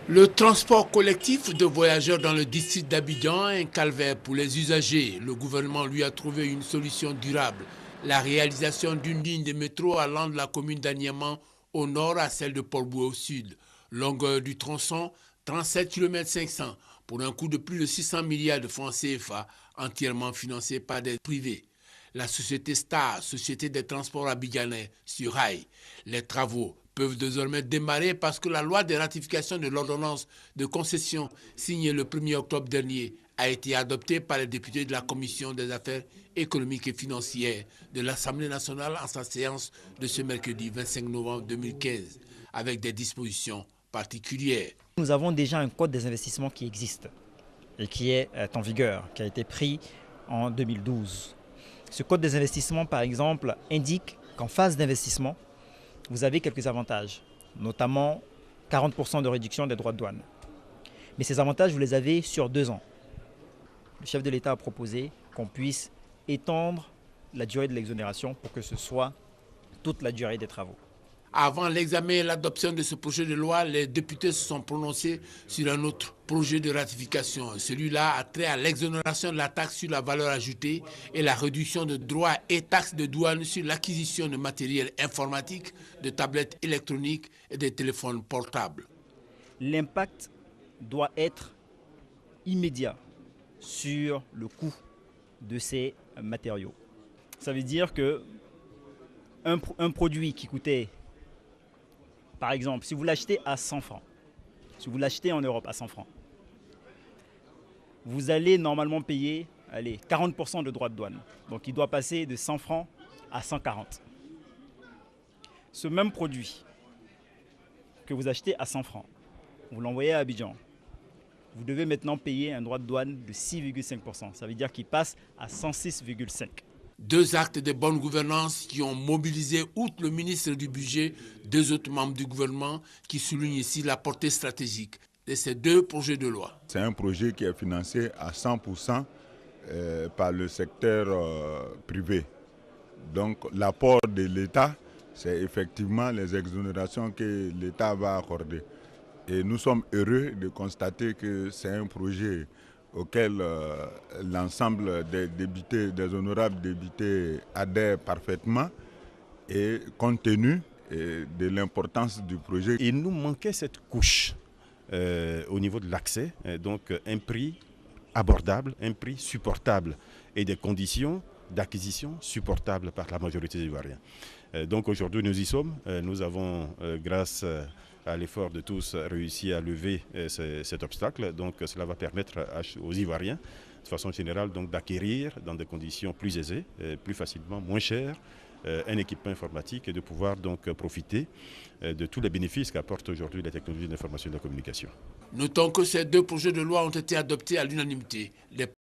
Le transport collectif de voyageurs dans le district d'Abidjan est un calvaire pour les usagers. Le gouvernement lui a trouvé une solution durable. La réalisation d'une ligne de métro allant de la commune d'Aniaman au nord à celle de Port-Boueux au sud. Longueur du tronçon, 37 km 500 pour un coût de plus de 600 milliards de francs CFA, entièrement financé par des privés. La société Star, société des transports abidjanais, sur rail. Les travaux peuvent désormais démarrer parce que la loi de ratification de l'ordonnance de concession signée le 1er octobre dernier a été adoptée par les députés de la Commission des affaires économiques et financières de l'Assemblée nationale en sa séance de ce mercredi 25 novembre 2015 avec des dispositions particulières. Nous avons déjà un code des investissements qui existe et qui est en vigueur, qui a été pris en 2012. Ce code des investissements, par exemple, indique qu'en phase d'investissement, vous avez quelques avantages, notamment 40% de réduction des droits de douane. Mais ces avantages, vous les avez sur 2 ans. Le chef de l'État a proposé qu'on puisse étendre la durée de l'exonération pour que ce soit toute la durée des travaux. Avant l'examen et l'adoption de ce projet de loi, les députés se sont prononcés sur un autre projet de ratification. Celui-là a trait à l'exonération de la taxe sur la valeur ajoutée et la réduction de droits et taxes de douane sur l'acquisition de matériel informatique, de tablettes électroniques et de téléphones portables. L'impact doit être immédiat sur le coût de ces matériaux. Ça veut dire que un produit qui coûtait, par exemple, si vous l'achetez à 100 francs, si vous l'achetez en Europe à 100 francs, vous allez normalement payer 40% de droits de douane. Donc il doit passer de 100 francs à 140. Ce même produit que vous achetez à 100 francs, vous l'envoyez à Abidjan, vous devez maintenant payer un droit de douane de 6,5%. Ça veut dire qu'il passe à 106,5%. 2 actes de bonne gouvernance qui ont mobilisé, outre le ministre du Budget, 2 autres membres du gouvernement qui soulignent ici la portée stratégique de ces 2 projets de loi. C'est un projet qui est financé à 100% par le secteur privé. Donc l'apport de l'État, c'est effectivement les exonérations que l'État va accorder. Et nous sommes heureux de constater que c'est un projet auquel l'ensemble des honorables députés adhèrent parfaitement et compte tenu de l'importance du projet. Il nous manquait cette couche au niveau de l'accès, donc un prix abordable, un prix supportable et des conditions d'acquisition supportables par la majorité des Ivoiriens. Donc aujourd'hui nous y sommes, nous avons grâce à l'effort de tous réussi à lever cet obstacle. Donc cela va permettre aux Ivoiriens, de façon générale, d'acquérir dans des conditions plus aisées, plus facilement, moins chères, un équipement informatique et de pouvoir donc profiter de tous les bénéfices qu'apportent aujourd'hui les technologies de l'information et de la communication. Notons que ces 2 projets de loi ont été adoptés à l'unanimité.